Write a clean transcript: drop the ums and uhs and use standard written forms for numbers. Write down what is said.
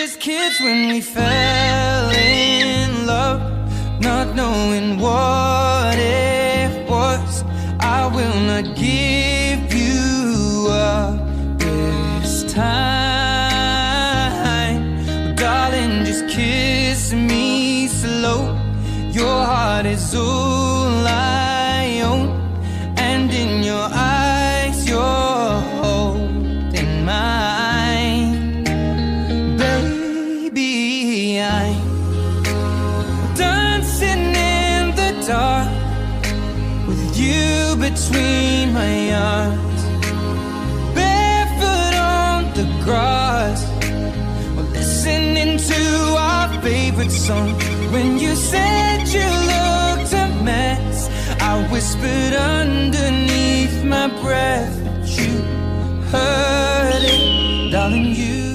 just kids when we fell in love, not knowing what it was. I will not give you up this time. But darling, just kiss me slow. Your heart is all I own, and in your eyes you're holding mine. Baby, I'm dancing in the dark with you between my arms, barefoot on the grass, or listening to our favorite song. When you said you looked a mess, I whispered underneath my breath, but you heard it, darling, you